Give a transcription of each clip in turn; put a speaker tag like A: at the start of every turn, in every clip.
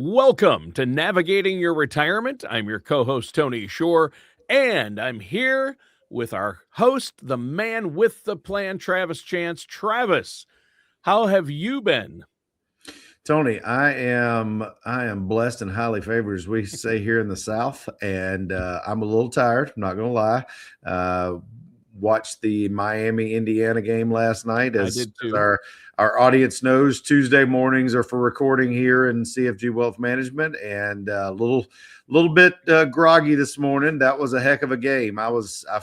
A: Welcome to Navigating Your Retirement. I'm your co-host, Tony Shore, and I'm here with our host, the man with the plan, Travis Chance. Travis, how have you been?
B: Tony, I am blessed and highly favored, as we say here in the South, and I'm a little tired. I'm not going to lie. Watched the Miami Indiana game last night.
A: I
B: As
A: did too.
B: our audience knows, Tuesday mornings are for recording here in CFG Wealth Management, and a little bit groggy this morning. That was a heck of a game. I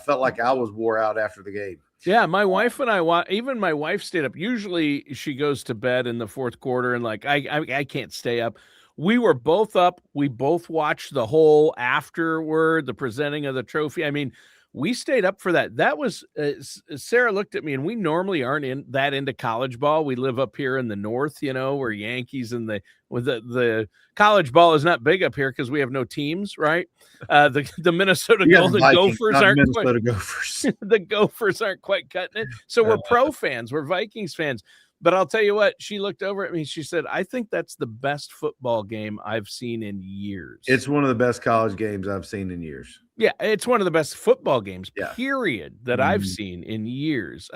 B: felt like I was wore out after the game.
A: Yeah, my wife and I even my wife stayed up. Usually she goes to bed in the fourth quarter, and like I can't stay up. We were both up. We both watched the whole afterward, the presenting of the trophy. I mean, we stayed up for that. That was Sarah looked at me, and we normally aren't into college ball. We live up here in the north, where Yankees and the college ball is not big up here because we have no teams, right? The Minnesota Golden Gophers aren't
B: Minnesota Gophers.
A: The Gophers aren't quite cutting it. So we're pro fans. We're Vikings fans. But I'll tell you what, she looked over at me. She said, I think that's the best football game I've seen in years.
B: It's one of the best college games I've seen in years.
A: Yeah, it's one of the best football games, period, that I've seen in years.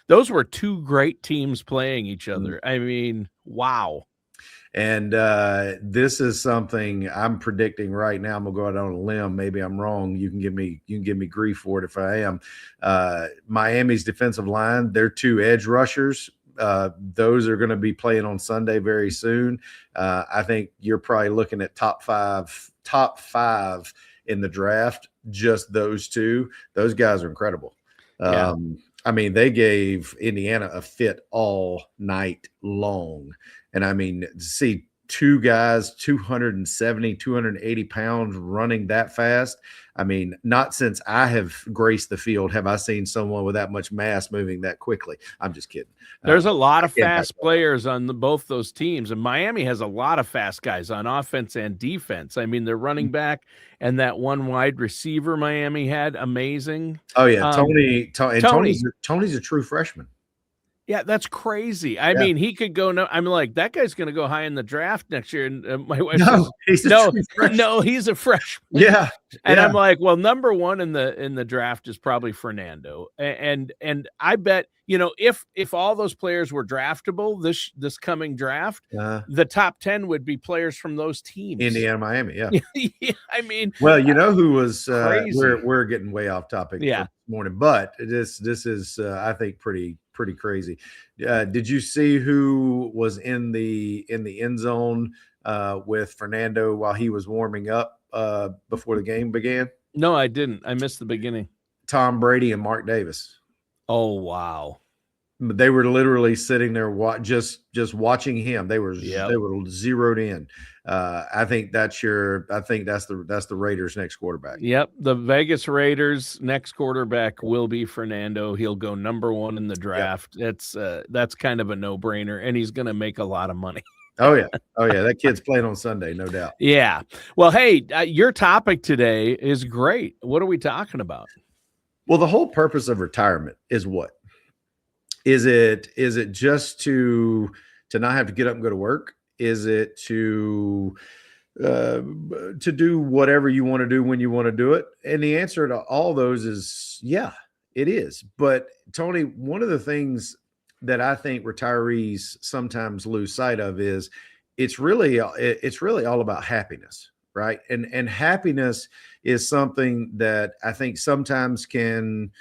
A: Those were two great teams playing each other. I mean, wow.
B: And this is something I'm predicting right now. I'm gonna go out on a limb. Maybe I'm wrong. You can give me grief for it if I am. Miami's defensive line, their two edge rushers. Those are going to be playing on Sunday very soon. I think you're probably looking at top five in the draft. Just those two. Those guys are incredible. I mean, they gave Indiana a fit all night long. And I mean, to see two guys, 270, 280 pounds running that fast. I mean, not since I have graced the field have I seen someone with that much mass moving that quickly. I'm just kidding.
A: There's a lot of fast players on both those teams, and Miami has a lot of fast guys on offense and defense. I mean, their running back and that one wide receiver Miami had, amazing.
B: Oh yeah, Tony's a true freshman.
A: Yeah, that's crazy. I mean, he could go. No, I'm like, that guy's going to go high in the draft next year. And my wife says, no, he's a freshman.
B: Yeah,
A: and I'm like, well, number one in the draft is probably Fernando. And I bet if all those players were draftable this coming draft, the top 10 would be players from those teams.
B: Indiana, Miami, yeah.
A: I mean,
B: well, who was we're getting way off topic this morning, but this is I think pretty crazy. Did you see who was in the end zone with Fernando while he was warming up before the game began?
A: No, I didn't. I missed the beginning.
B: Tom Brady and Mark Davis.
A: Oh, wow.
B: They were literally sitting there just watching him. They were zeroed in. I think that's the Raiders' next quarterback.
A: Yep, the Vegas Raiders' next quarterback will be Fernando. He'll go number one in the draft. Yep. That's kind of a no-brainer, and he's going to make a lot of money.
B: Oh yeah, that kid's playing on Sunday, no doubt.
A: Yeah. Well, hey, your topic today is great. What are we talking about?
B: Well, the whole purpose of retirement is what? Is it just to not have to get up and go to work? Is it to do whatever you want to do when you want to do it? And the answer to all those is yeah, it is. But Tony, one of the things that I think retirees sometimes lose sight of is it's really all about happiness, right? And happiness is something that I think sometimes can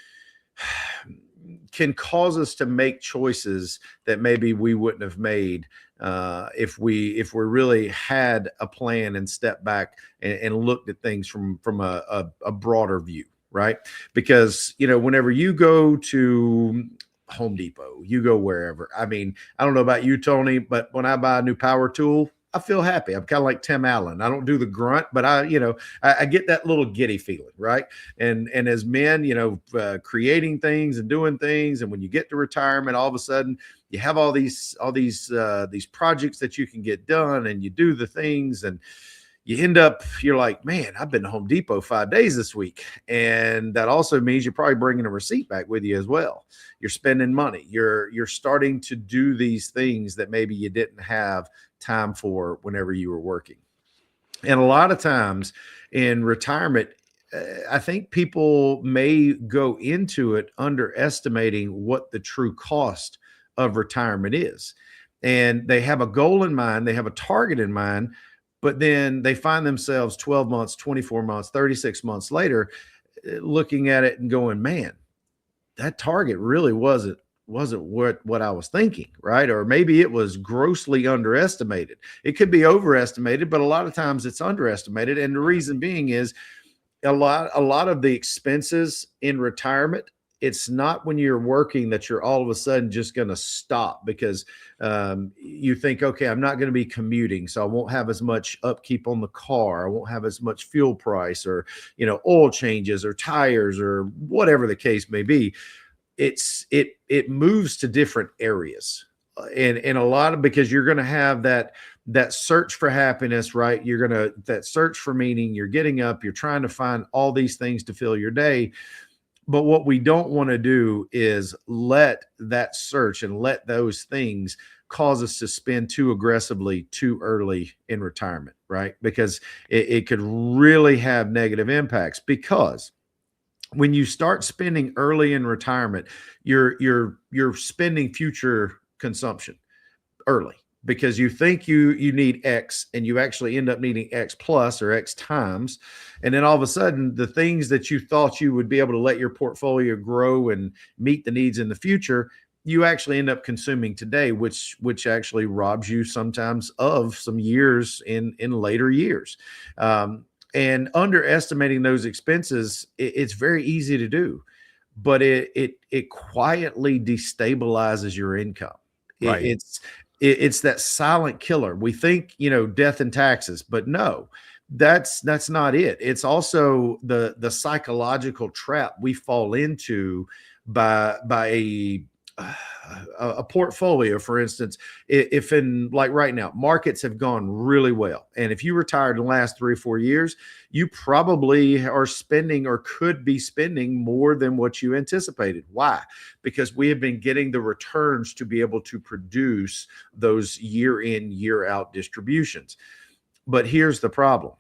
B: cause us to make choices that maybe we wouldn't have made if we really had a plan and stepped back and looked at things from a broader view, right? Because whenever you go to Home Depot, you go wherever. I mean, I don't know about you, Tony, but when I buy a new power tool, I feel happy. I'm kind of like Tim Allen. I don't do the grunt, but I get that little giddy feeling, right? And as men, creating things and doing things, and when you get to retirement, all of a sudden you have all these projects that you can get done, and you do the things, and you end up, you're like, man, I've been to Home Depot 5 days this week. And that also means you're probably bringing a receipt back with you as well. You're spending money. You're starting to do these things that maybe you didn't have time for whenever you were working. And a lot of times in retirement, I think people may go into it underestimating what the true cost of retirement is. And they have a goal in mind, they have a target in mind, but then they find themselves 12 months, 24 months, 36 months later looking at it and going, man, that target really wasn't what I was thinking, right? Or maybe it was grossly underestimated. It could be overestimated, but a lot of times it's underestimated. And the reason being is a lot of the expenses in retirement, it's not when you're working that you're all of a sudden just going to stop because you think, okay, I'm not going to be commuting, so I won't have as much upkeep on the car, I won't have as much fuel price, or oil changes or tires or whatever the case may be. It moves to different areas, and a lot of, because you're going to have that search for happiness, right? You're going to that search for meaning. You're getting up, you're trying to find all these things to fill your day. But what we don't want to do is let that search and let those things cause us to spend too aggressively too early in retirement, right? Because it could really have negative impacts. Because when you start spending early in retirement, you're spending future consumption early, because you think you need X and you actually end up needing X plus or X times. And then all of a sudden, the things that you thought you would be able to let your portfolio grow and meet the needs in the future, you actually end up consuming today, which actually robs you sometimes of some years in later years. And underestimating those expenses, it's very easy to do, but it quietly destabilizes your income.
A: Right.
B: It's that silent killer. We think, death and taxes, but no, that's not it. It's also the psychological trap we fall into by a portfolio. For instance, if in, like right now, markets have gone really well, and if you retired in the last 3 or 4 years, you probably are spending or could be spending more than what you anticipated. Why? Because we have been getting the returns to be able to produce those year in, year out distributions. But here's the problem,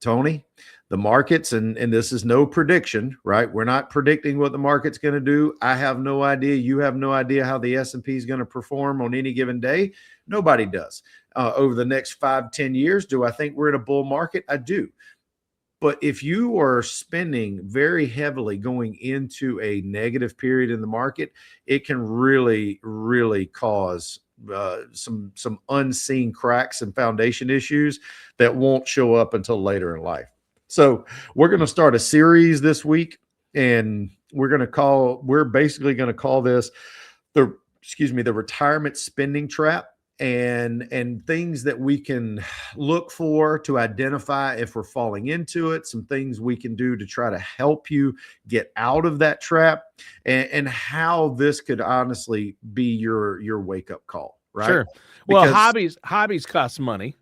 B: Tony. The markets, and this is no prediction, right? We're not predicting what the market's going to do. I have no idea. You have no idea how the S&P is going to perform on any given day. Nobody does. Over the next 5-10 years, do I think we're in a bull market? I do. But if you are spending very heavily going into a negative period in the market, it can really, really cause some unseen cracks and foundation issues that won't show up until later in life. So we're going to start a series this week, and we're basically going to call this the retirement spending trap, and things that we can look for to identify if we're falling into it, some things we can do to try to help you get out of that trap, and how this could honestly be your wake up call, right?
A: Sure. Well,
B: Because
A: hobbies cost money.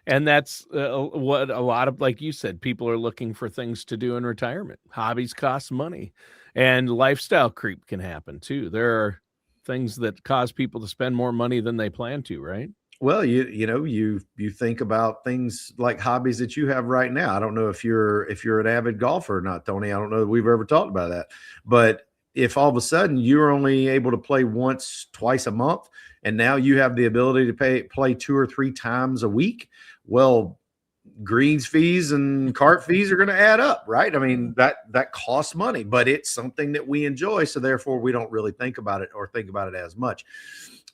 A: And that's what a lot of, like you said, people are looking for things to do in retirement. Hobbies cost money, and lifestyle creep can happen too. There are things that cause people to spend more money than they plan to, right?
B: well, you think about things like hobbies that you have right now. I don't know if you're an avid golfer or not, Tony. I don't know that we've ever talked about that. But if all of a sudden you're only able to play once, twice a month, and now you have the ability to play 2 or 3 times a week, well, greens fees and cart fees are going to add up, right? I mean, that costs money, but it's something that we enjoy, so therefore we don't really think about it or think about it as much.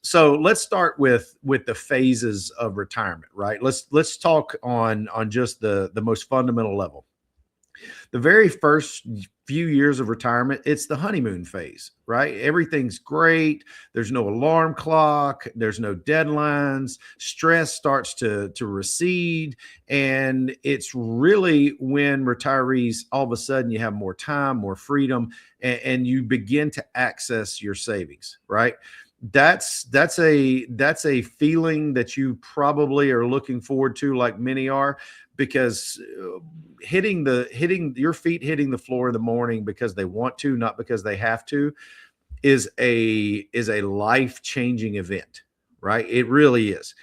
B: So let's start with the phases of retirement, right? Let's talk on just the most fundamental level. The very first few years of retirement, it's the honeymoon phase, right? Everything's great. There's no alarm clock. There's no deadlines. Stress starts to recede. And it's really when retirees, all of a sudden, you have more time, more freedom, and you begin to access your savings, right? That's a feeling that you probably are looking forward to, like many are, because hitting your feet hitting the floor in the morning because they want to, not because they have to, is a life-changing event, right? It really is.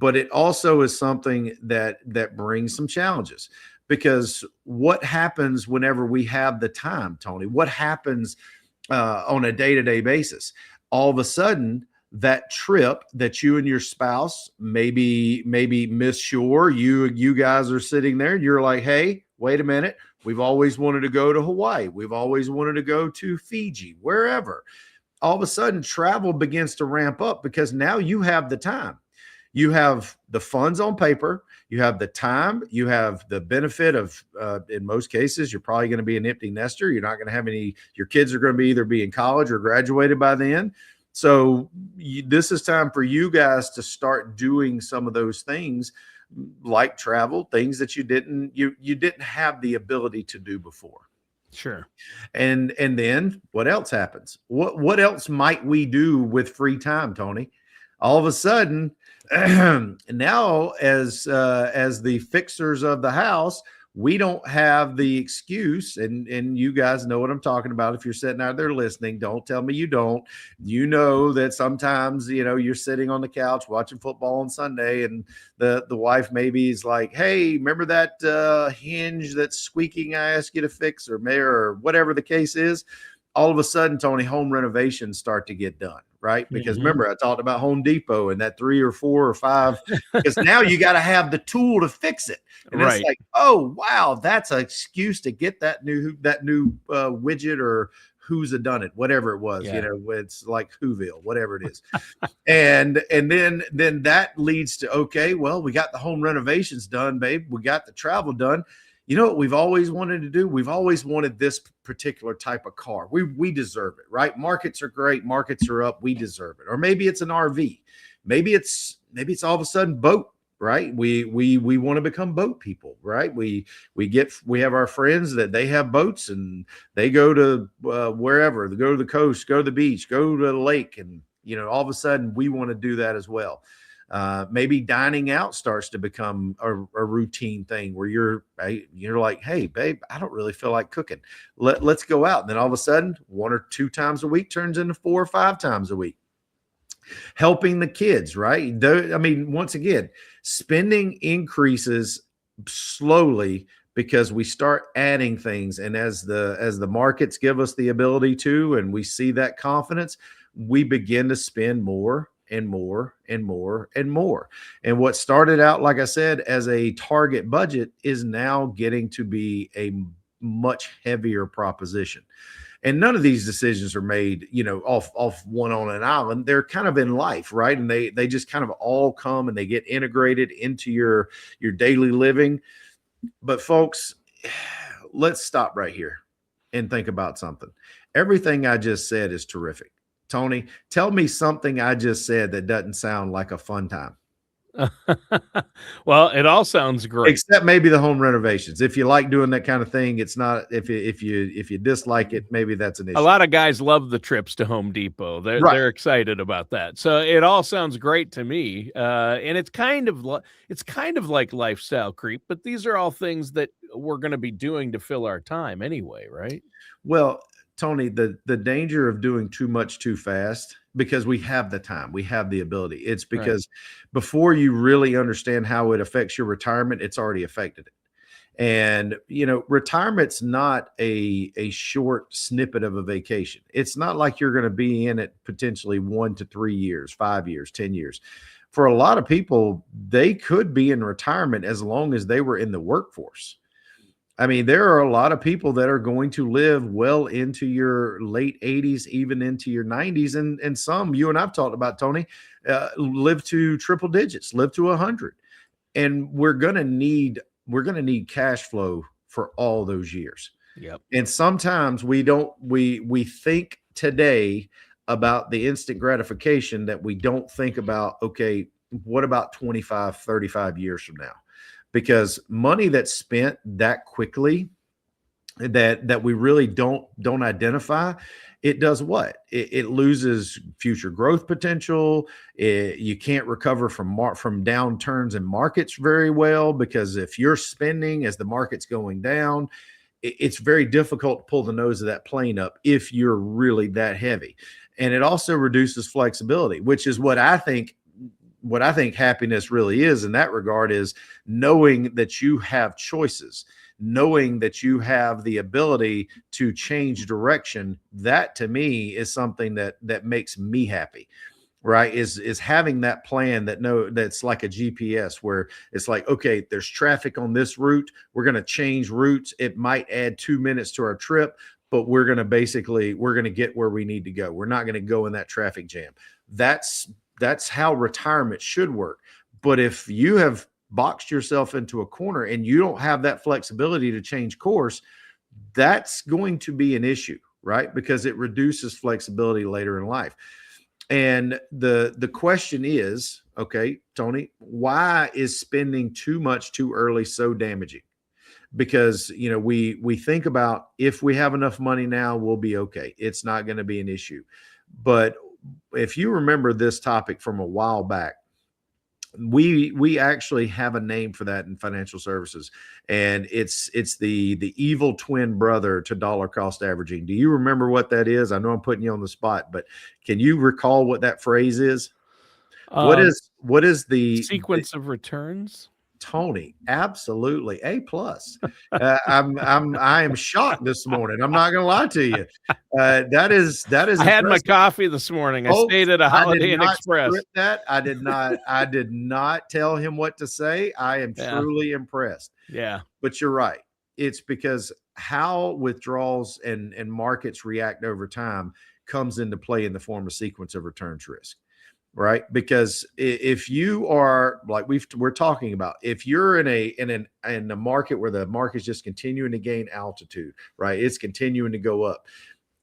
B: but it also is something that brings some challenges, because what happens whenever we have the time, Tony? What happens on a day-to-day basis? All of a sudden, that trip that you and your spouse maybe miss shore, you guys are sitting there and you're like, hey, wait a minute, we've always wanted to go to Hawaii, we've always wanted to go to Fiji, wherever. All of a sudden travel begins to ramp up because now you have the time. You have the funds on paper, you have the time, you have the benefit of, in most cases, you're probably going to be an empty nester. You're not going to have any, your kids are going to be either be in college or graduated by then. So this is time for you guys to start doing some of those things, like travel, things that you didn't have the ability to do before.
A: Sure.
B: And then what else happens? What else might we do with free time, Tony? All of a sudden, now as the fixers of the house, we don't have the excuse, and you guys know what I'm talking about. If you're sitting out there listening, don't tell me you don't. You know that sometimes, you're sitting on the couch watching football on Sunday, and the wife maybe is like, hey, remember that hinge that's squeaking I asked you to fix, or whatever the case is. All of a sudden, Tony, home renovations start to get done, right? Because remember, I talked about Home Depot and that 3 or 4 or 5, because now you got to have the tool to fix it. And
A: Right.
B: It's like, oh, wow, that's an excuse to get that new widget, or who's a done it, whatever it was,
A: Yeah.
B: it's like Whoville, whatever it is. and then that leads to, okay, well, we got the home renovations done, babe. We got the travel done. You know what we've always wanted to do? We've always wanted this particular type of car. We deserve it, right? Markets are great. Markets are up. We deserve it. Or maybe it's an RV. Maybe it's all of a sudden boat, right? We want to become boat people, right? We have our friends that they have boats and they go to wherever, they go to the coast, go to the beach, go to the lake, and all of a sudden we want to do that as well. Maybe dining out starts to become a routine thing where you're like, hey, babe, I don't really feel like cooking. Let's go out. And then all of a sudden, 1 or 2 times a week turns into 4 or 5 times a week. Helping the kids, right? Once again, spending increases slowly because we start adding things. And as the markets give us the ability to, and we see that confidence, we begin to spend more and more and more and more. And what started out, like I said, as a target budget is now getting to be a much heavier proposition. And none of these decisions are made, off one on an island. They're kind of in life, right? And they just kind of all come and they get integrated into your daily living. But folks, let's stop right here and think about something. Everything I just said is terrific. Tony, tell me something I just said that doesn't sound like a fun time.
A: Well, it all sounds great.
B: Except maybe the home renovations. If you like doing that kind of thing, it's not. If you dislike it, maybe that's an issue.
A: A lot of guys love the trips to Home Depot. They're excited about that. So it all sounds great to me. And it's kind of like lifestyle creep, but these are all things that we're going to be doing to fill our time anyway, right?
B: Well, Tony, the danger of doing too much too fast, because we have the time, we have the ability. It's because before you really understand how it affects your retirement, it's already affected it. And retirement's not a short snippet of a vacation. It's not like you're going to be in it potentially 1 to 3 years, 5 years, 10 years. For a lot of people, they could be in retirement as long as they were in the workforce. I mean, there are a lot of people that are going to live well into your late 80s, even into your 90s. And some you and I've talked about, Tony, live to triple digits, live to 100. And we're going to need cash flow for all those years.
A: Yep.
B: And sometimes we think today about the instant gratification that we don't think about, okay, what about 25, 35 years from now? Because money that's spent that quickly, that we really don't identify, it does what? It loses future growth potential. You can't recover from downturns in markets very well, because if you're spending as the market's going down, it's very difficult to pull the nose of that plane up if you're really that heavy. And it also reduces flexibility, which is what I think what I think happiness really is in that regard is knowing that you have choices, knowing that you have the ability to change direction. That to me is something that makes me happy, right? Is having that plan that's like a GPS where it's like, okay, there's traffic on this route, we're going to change routes, it might add 2 minutes to our trip, but we're going to get where we need to go. We're not going to go in that traffic jam. That's how retirement should work. But if you have boxed yourself into a corner and you don't have that flexibility to change course, that's going to be an issue, right? Because it reduces flexibility later in life. And the question is, okay, Tony, why is spending too much too early so damaging? Because we think about, if we have enough money now, we'll be okay. It's not going to be an issue. But if you remember this topic from a while back, we actually have a name for that in financial services, and it's the evil twin brother to dollar cost averaging. Do you remember what that is? I know I'm putting you on the spot, but can you recall what that phrase is? What is the
A: Sequence of returns?
B: Tony? Absolutely, A+. I am shocked this morning. I'm not going to lie to you. That is
A: I had my
B: impressive.
A: coffee this morning. I
B: Folks,
A: stayed at a
B: I did
A: Holiday Inn
B: not
A: Express.
B: script that. I did not tell him what to say. I am
A: Yeah.
B: truly impressed.
A: Yeah.
B: But you're right. It's because how withdrawals and markets react over time comes into play in the form of sequence of returns risk, right? Because if you are, like we're talking about, if you're in a market where the market's just continuing to gain altitude, right? It's continuing to go up.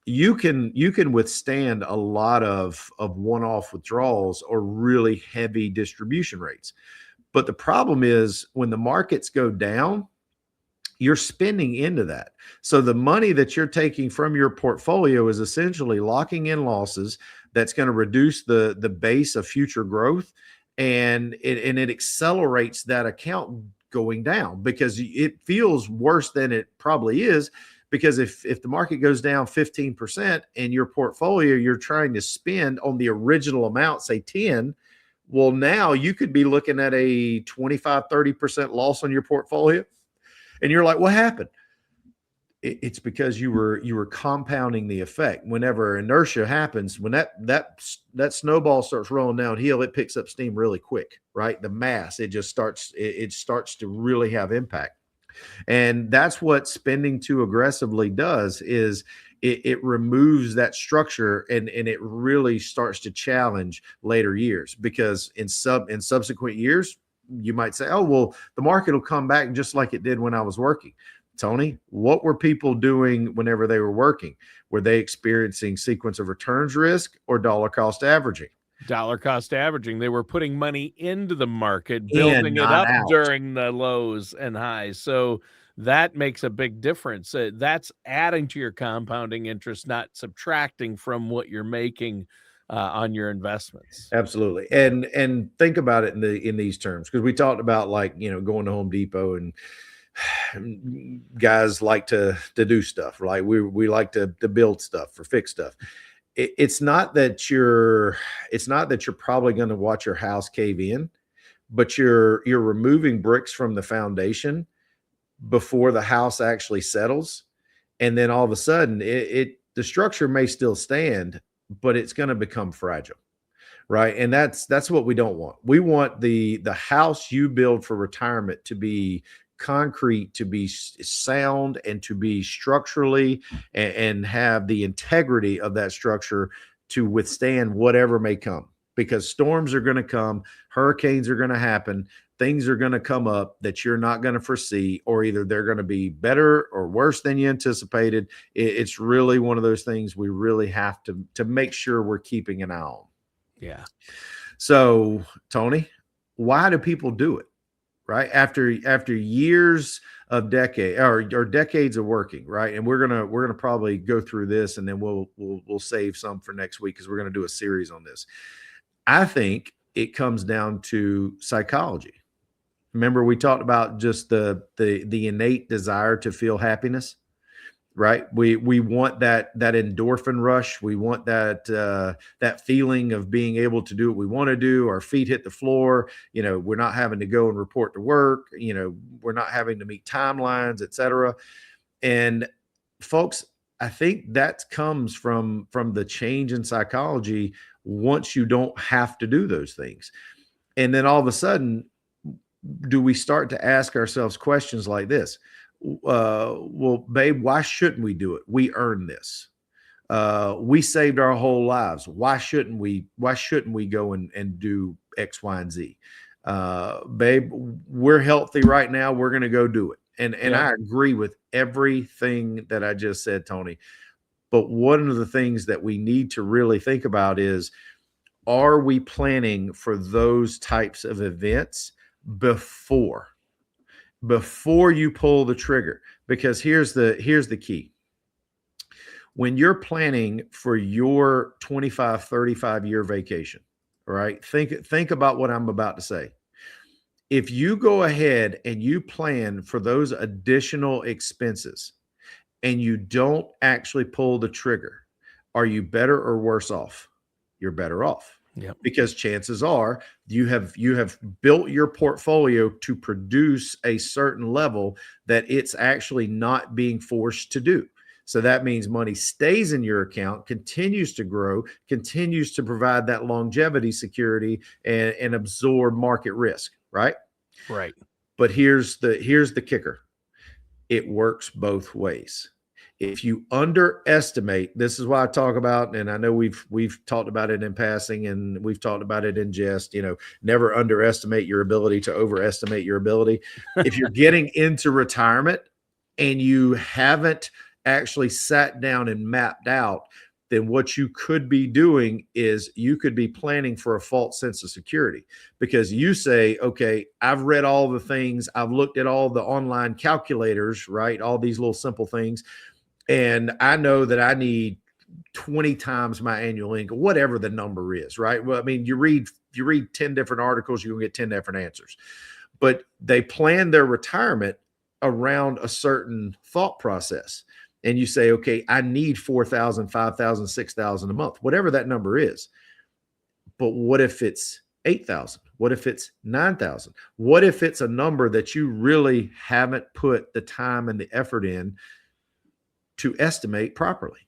B: You can withstand a lot of one-off withdrawals or really heavy distribution rates. But the problem is when the markets go down, you're spending into that. So the money that you're taking from your portfolio is essentially locking in losses. That's going to reduce the base of future growth, and it accelerates that account going down, because it feels worse than it probably is. Because if the market goes down 15% and your portfolio, you're trying to spend on the original amount, say 10, well, now you could be looking at a 25-30% loss on your portfolio. And you're like, what happened? It's because you were compounding the effect. Whenever inertia happens, when that snowball starts rolling downhill, it picks up steam really quick, right? The mass, it starts to really have impact. And that's what spending too aggressively does, is it removes that structure, and it really starts to challenge later years. Because in subsequent years, you might say, oh, well, the market will come back just like it did when I was working. Tony, what were people doing whenever they were working? Were they experiencing sequence of returns risk or dollar cost averaging?
A: Dollar cost averaging. They were putting money into the market, building it
B: Not
A: up
B: out.
A: during the lows and highs. So that makes a big difference. That's adding to your compounding interest, not subtracting from what you're making on your investments.
B: Absolutely. And think about it in these terms, because we talked about, like, going to Home Depot, and guys like to do stuff, right? We like to build stuff or fix stuff. It's not that you're probably going to watch your house cave in, but you're removing bricks from the foundation before the house actually settles. And then all of a sudden the structure may still stand, but it's going to become fragile. Right. And that's what we don't want. We want the house you build for retirement to be concrete, to be sound, and to be structurally, and have the integrity of that structure to withstand whatever may come. Because storms are going to come, hurricanes are going to happen, things are going to come up that you're not going to foresee, or either they're going to be better or worse than you anticipated. It's really one of those things we really have to make sure we're keeping an eye on.
A: Yeah.
B: So, Tony, why do people do it? Right after years of decades of working, right? And we're gonna probably go through this, and then we'll save some for next week, because we're gonna do a series on this. I think it comes down to psychology. Remember, we talked about just the innate desire to feel happiness, right? We want that endorphin rush. We want that feeling of being able to do what we want to do. Our feet hit the floor. We're not having to go and report to work. We're not having to meet timelines, etc. And folks, I think that comes from the change in psychology once you don't have to do those things. And then all of a sudden, do we start to ask ourselves questions like this? Well, babe, why shouldn't we do it? We earned this. We saved our whole lives. Why shouldn't we? Why shouldn't we go and do X, Y, and Z? Babe, we're healthy right now. We're going to go do it. And
A: Yep.
B: I agree with everything that I just said, Tony. But one of the things that we need to really think about is, are we planning for those types of events before you pull the trigger? Because here's the key. When you're planning for your 25, 35-year vacation, all right, think about what I'm about to say. If you go ahead and you plan for those additional expenses and you don't actually pull the trigger, are you better or worse off? You're better off.
A: Yep.
B: Because chances are you have built your portfolio to produce a certain level that it's actually not being forced to do. So that means money stays in your account, continues to grow, continues to provide that longevity security and absorb market risk, right?
A: Right.
B: But here's the kicker. It works both ways. If you underestimate, this is why I talk about, and I know we've talked about it in passing and we've talked about it in jest, never underestimate your ability to overestimate your ability. If you're getting into retirement and you haven't actually sat down and mapped out, then what you could be doing is you could be planning for a false sense of security, because you say, okay, I've read all the things, I've looked at all the online calculators, right? All these little simple things. And I know that I need 20 times my annual income, whatever the number is, right? Well, I mean, you read 10 different articles, you're gonna get 10 different answers. But they plan their retirement around a certain thought process. And you say, okay, I need 4,000, 5,000, 6,000 a month, whatever that number is. But what if it's 8,000? What if it's 9,000? What if it's a number that you really haven't put the time and the effort in to estimate properly?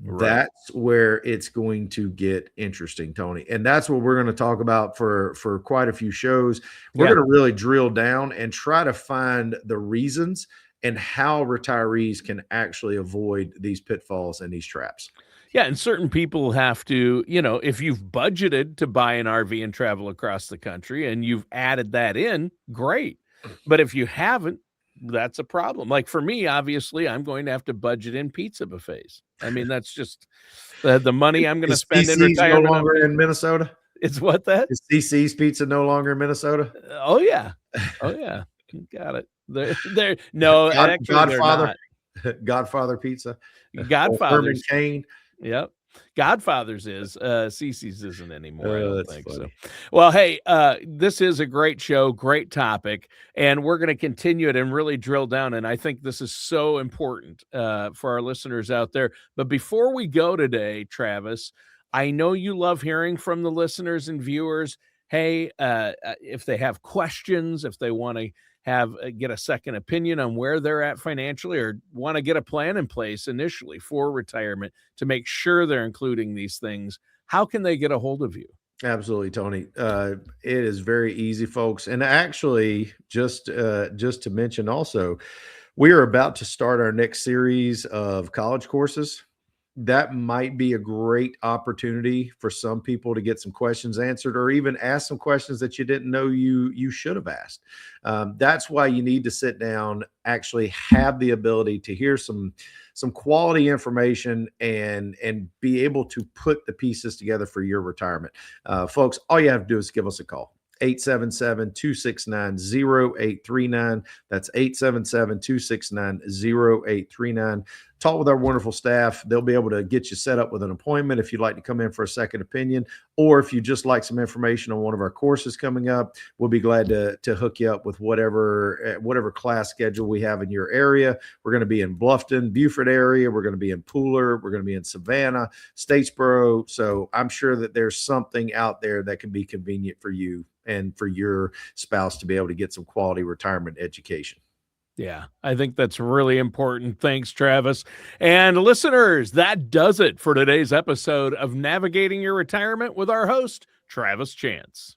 A: Right.
B: That's where it's going to get interesting, Tony. And that's what we're going to talk about for quite a few shows. We're
A: Yeah.
B: going to really drill down and try to find the reasons and how retirees can actually avoid these pitfalls and these traps.
A: Yeah, and certain people have to, if you've budgeted to buy an RV and travel across the country and you've added that in, great. But if you haven't, that's a problem. Like for me, obviously, I'm going to have to budget in pizza buffets. I mean, that's just the money I'm going to
B: Is
A: spend in
B: CC's no
A: retirement on
B: longer
A: pizza.
B: in Minnesota?
A: It's what that?
B: Is CC's Pizza no longer in Minnesota?
A: Oh yeah. Oh yeah. Got it. They're no, actually they're
B: Godfather,
A: not.
B: Godfather Pizza, or Herman
A: Godfather's.
B: Cain.
A: Yep. Godfather's is, Cece's isn't anymore, I don't
B: That's
A: think
B: funny.
A: so. Well, hey, this is a great show, great topic, and we're gonna continue it and really drill down, and I think this is so important, for our listeners out there. But before we go today, Travis, I know you love hearing from the listeners and viewers. Hey, if they have questions, if they wanna get a second opinion on where they're at financially, or want to get a plan in place initially for retirement to make sure they're including these things, how can they get a hold of you?
B: Absolutely, Tony. It is very easy, folks. And actually, just to mention also, we are about to start our next series of college courses. That might be a great opportunity for some people to get some questions answered, or even ask some questions that you didn't know you should have asked. That's why you need to sit down, actually have the ability to hear some quality information and be able to put the pieces together for your retirement. Folks, all you have to do is give us a call. 877-269-0839. That's 877-269-0839. Talk with our wonderful staff. They'll be able to get you set up with an appointment if you'd like to come in for a second opinion, or if you just like some information on one of our courses coming up, we'll be glad to hook you up with whatever class schedule we have in your area. We're going to be in Bluffton, Beaufort area. We're going to be in Pooler. We're going to be in Savannah, Statesboro. So I'm sure that there's something out there that can be convenient for you and for your spouse to be able to get some quality retirement education.
A: Yeah, I think that's really important. Thanks, Travis. And listeners, that does it for today's episode of Navigating Your Retirement with our host, Travis Chance.